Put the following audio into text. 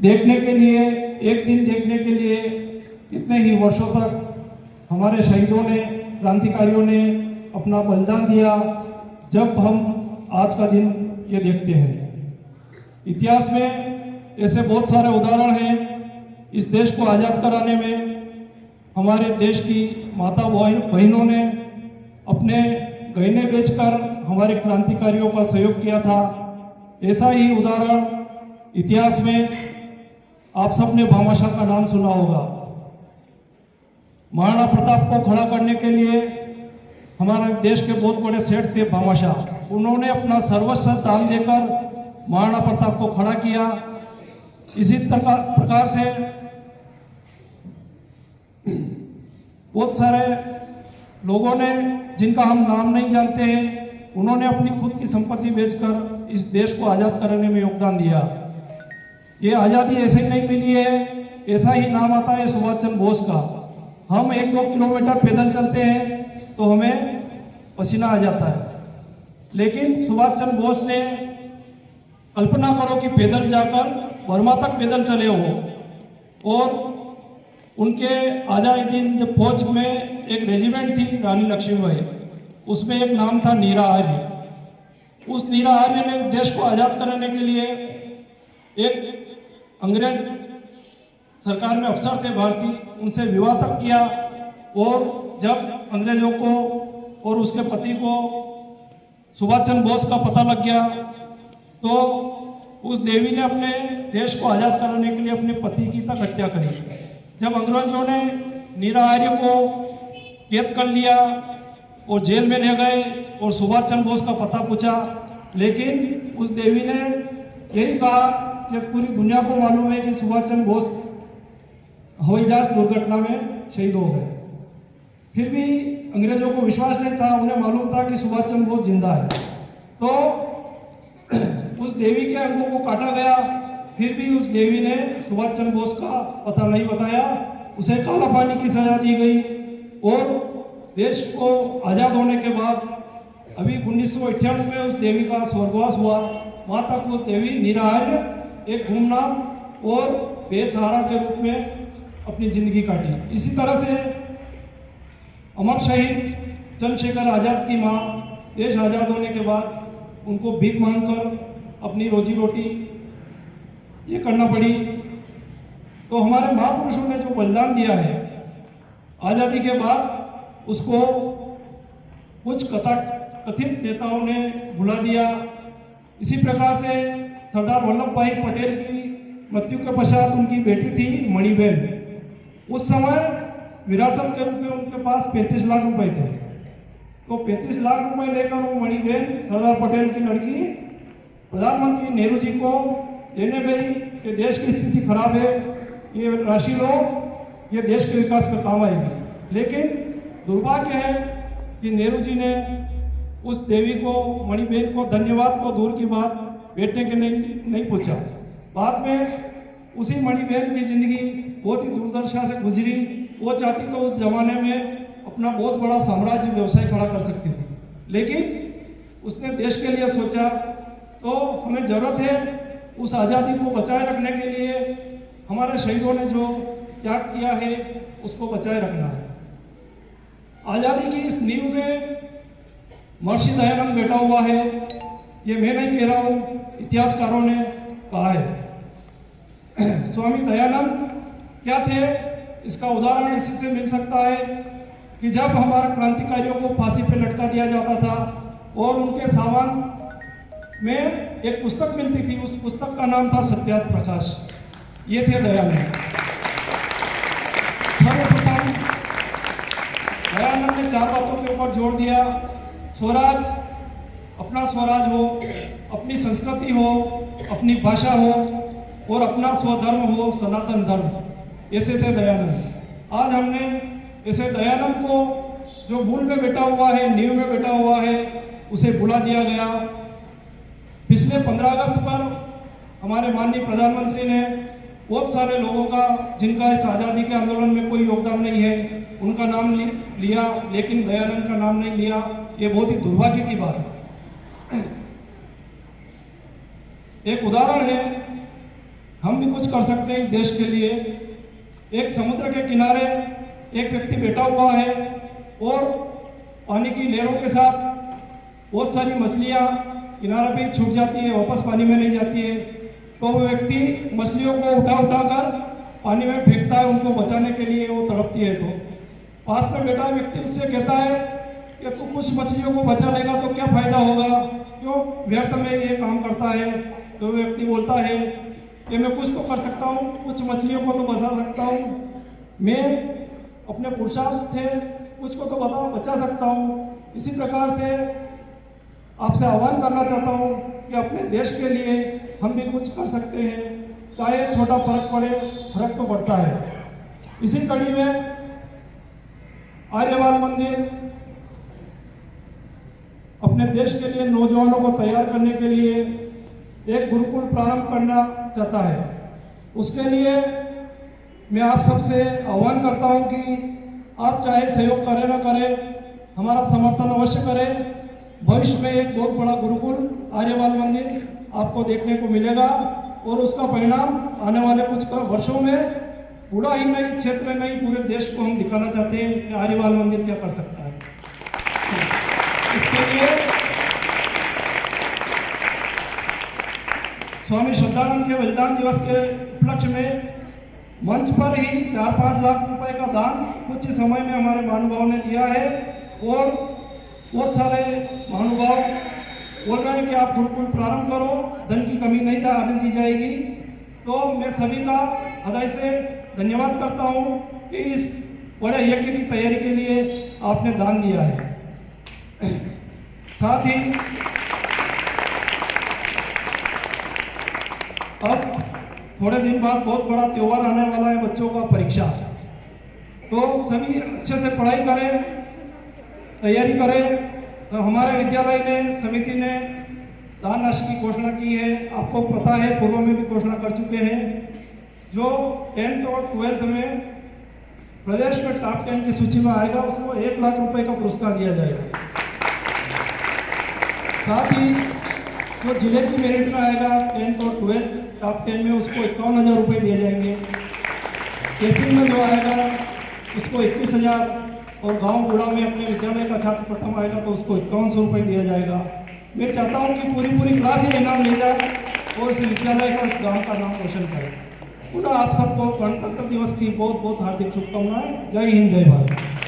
देखने के लिए, एक दिन देखने के लिए इतने ही वर्षों तक हमारे शहीदों ने, क्रांतिकारियों ने अपना बलिदान दिया, जब हम आज का दिन ये देखते हैं। इतिहास में ऐसे बहुत सारे उदाहरण हैं। इस देश को आज़ाद कराने में हमारे देश की माता बहनों ने अपने गहने बेचकर हमारे क्रांतिकारियों का सहयोग किया था। ऐसा ही उदाहरण इतिहास में आप सबने भामाशाह का नाम सुना होगा। महाराणा प्रताप को खड़ा करने के लिए हमारे देश के बहुत बड़े सेठ थे भामाशाह, उन्होंने अपना सर्वस्व दान देकर महाराणा प्रताप को खड़ा किया। इसी प्रकार से बहुत सारे लोगों ने, जिनका हम नाम नहीं जानते हैं, उन्होंने अपनी खुद की संपत्ति बेचकर इस देश को आज़ाद कराने में योगदान दिया। ये आज़ादी ऐसे ही नहीं मिली है, ऐसा ही नाम आता है सुभाष चंद्र बोस का। हम 1-2 किलोमीटर पैदल चलते हैं तो हमें पसीना आ जाता है, लेकिन सुभाष चंद्र बोस ने, कल्पना करो कि पैदल जाकर बर्मा तक पैदल चले हो, और उनके आज़ादी दिन जब फौज में एक रेजिमेंट थी रानी लक्ष्मीबाई, उसमें एक नाम था नीरा आर्य। उस नीरा आर्य ने देश को आज़ाद कराने के लिए, एक अंग्रेज सरकार में अफसर थे भारतीय, उनसे विवाह तक किया, और जब अंग्रेजों को और उसके पति को सुभाष चंद्र बोस का पता लग गया, तो उस देवी ने अपने देश को आज़ाद कराने के लिए अपने पति की तक हत्या करी। जब अंग्रेजों ने नीरा आर्य को कैद कर लिया और जेल में ले गए और सुभाष चंद्र बोस का पता पूछा, लेकिन उस देवी ने यही कहा कि पूरी दुनिया को मालूम है कि सुभाष चंद्र बोस हवाई जहाज दुर्घटना में शहीद हो गए। फिर भी अंग्रेजों को विश्वास नहीं था, उन्हें मालूम था कि सुभाष चंद्र बोस जिंदा है। तो उस देवी के अंगों को काटा गया, फिर भी उस देवी ने सुभाष चंद्र बोस का पता नहीं बताया, उसे काला पानी की सजा दी गई। और देश को आज़ाद होने के बाद अभी 1998 में उस देवी का स्वर्गवास हुआ। वहाँ तक उस देवी नीरा आर्य एक गुमनाम और बेसहारा के रूप में अपनी जिंदगी काटी। इसी तरह से अमर शहीद चंद्रशेखर आज़ाद की माँ देश आज़ाद होने के बाद उनको भीख मांगकर अपनी रोजी रोटी ये करना पड़ी। तो हमारे महापुरुषों ने जो बलिदान दिया है आज़ादी के बाद, उसको कुछ कथित नेताओं ने भुला दिया। इसी प्रकार से सरदार वल्लभ भाई पटेल की मृत्यु के पश्चात उनकी बेटी थी मणिबेन, उस समय विरासत के रूप में उनके पास 35 लाख रुपए थे। तो 35 लाख रुपए लेकर वो मणिबेन, सरदार पटेल की लड़की, प्रधानमंत्री नेहरू जी को देने गई कि देश की स्थिति खराब है, ये राशि लो, ये देश के विकास में काम आएगी। लेकिन दुर्भाग्य है कि नेहरू जी ने उस देवी को, मणिबेन को धन्यवाद तो दूर की बात, बैठने के नहीं पूछा। बाद में उसी मणिबेन की जिंदगी बहुत ही दुर्दशा से गुजरी। वो चाहती तो उस जमाने में अपना बहुत बड़ा साम्राज्य व्यवसाय खड़ा कर सकती थी, लेकिन उसने देश के लिए सोचा। तो हमें जरूरत है उस आज़ादी को बचाए रखने के लिए, हमारे शहीदों ने जो त्याग किया है उसको बचाए रखना है। आज़ादी की इस नींव में महर्षि दयानंद बैठा हुआ है, ये मैं नहीं कह रहा हूँ, इतिहासकारों ने कहा है। स्वामी दयानंद क्या थे, इसका उदाहरण इसी से मिल सकता है कि जब हमारे क्रांतिकारियों को फांसी पे लटका दिया जाता था और उनके सामान में एक पुस्तक मिलती थी, उस पुस्तक का नाम था सत्याग्रह प्रकाश। ये थे दयानंद। सर्वप्रथम दयानंद ने 4 बातों के ऊपर जोर दिया। स्वराज, अपना स्वराज हो, अपनी संस्कृति हो, अपनी भाषा हो और अपना स्वधर्म हो, सनातन धर्म। ऐसे थे दयानंद। आज हमने ऐसे दयानंद को जो मूल में बैठा हुआ है, नींव में बैठा हुआ है, उसे भुला दिया गया। पिछले 15 अगस्त पर हमारे माननीय प्रधानमंत्री ने बहुत सारे लोगों का, जिनका इस आज़ादी के आंदोलन में कोई योगदान नहीं है, उनका नाम लिया, लेकिन दयानंद का नाम नहीं लिया। ये बहुत ही दुर्भाग्य की बात है। एक उदाहरण है, हम भी कुछ कर सकते हैं देश के लिए। एक समुद्र के किनारे एक व्यक्ति बैठा हुआ है और पानी की लहरों के साथ बहुत सारी मछलियाँ किनारे पे छूट जाती है, वापस पानी में नहीं जाती है। तो वो व्यक्ति मछलियों को उठा कर पानी में फेंकता है उनको बचाने के लिए, वो तड़पती है। तो पास में बैठा व्यक्ति उससे कहता है कि तू कुछ मछलियों को बचा लेगा तो क्या फायदा होगा, क्यों व्यर्थ में ये काम करता है। तो व्यक्ति बोलता है कि मैं कुछ तो कर सकता हूँ, कुछ मछलियों को तो बचा सकता हूँ, मैं अपने पुरुषार्थ से कुछ को तो बचा सकता हूँ। इसी प्रकार से आपसे आह्वान करना चाहता हूँ कि अपने देश के लिए हम भी कुछ कर सकते हैं, चाहे छोटा फर्क पड़े, फर्क तो पड़ता है। इसी कड़ी में आर्यवाल मंदिर अपने देश के लिए नौजवानों को तैयार करने के लिए एक गुरुकुल प्रारंभ करना चाहता है। उसके लिए मैं आप सबसे आह्वान करता हूं कि आप चाहे सहयोग करें ना करें, हमारा समर्थन अवश्य करें। भविष्य में एक बहुत बड़ा गुरुकुल आर्यवाल मंदिर आपको देखने को मिलेगा और उसका परिणाम आने वाले कुछ वर्षों में पूरा ही नहीं, क्षेत्र नहीं, पूरे देश को हम दिखाना चाहते हैं कि आर्यवाल मंदिर क्या कर सकता है। इसके लिए स्वामी श्रद्धानंद के बलिदान दिवस के उपलक्ष्य में मंच पर ही 4-5 लाख रुपए का दान कुछ ही समय में हमारे महानुभाव ने दिया है और बहुत सारे महानुभाव बोल रहे हैं कि आप गुरुकुल प्रारंभ करो, धन की कमी नहीं आने दी जाएगी। तो मैं सभी का हृदय से धन्यवाद करता हूं कि इस बड़े यज्ञ की तैयारी के लिए आपने दान दिया है। साथ ही अब थोड़े दिन बाद बहुत बड़ा त्योहार आने वाला है, बच्चों का परीक्षा। तो सभी अच्छे से पढ़ाई करें, तैयारी करें। तो हमारे विद्यालय ने, समिति ने दान राशि की घोषणा की है, आपको पता है, पूर्व में भी घोषणा कर चुके हैं। जो 10th और 12th में प्रदेश में टॉप 10 की सूची में आएगा उसको 1 लाख रुपए का पुरस्कार दिया जाएगा। साथ ही जो जिले की मेरिट में आएगा 10th और 12th टॉप 10 में उसको 51,000 रुपये दिए जाएंगे। तहसील में जो आएगा उसको 21,000 और गांव बूढ़ा में अपने विद्यालय का छात्र प्रथम आएगा तो उसको 5100 रुपये दिया जाएगा। मैं चाहता हूं कि पूरी क्लास ही इनाम ले जाए और इस विद्यालय का, इस गांव का नाम रोशन करे। पुनः आप सबको गणतंत्र दिवस की बहुत बहुत हार्दिक शुभकामनाएं। जय हिंद, जय भारत।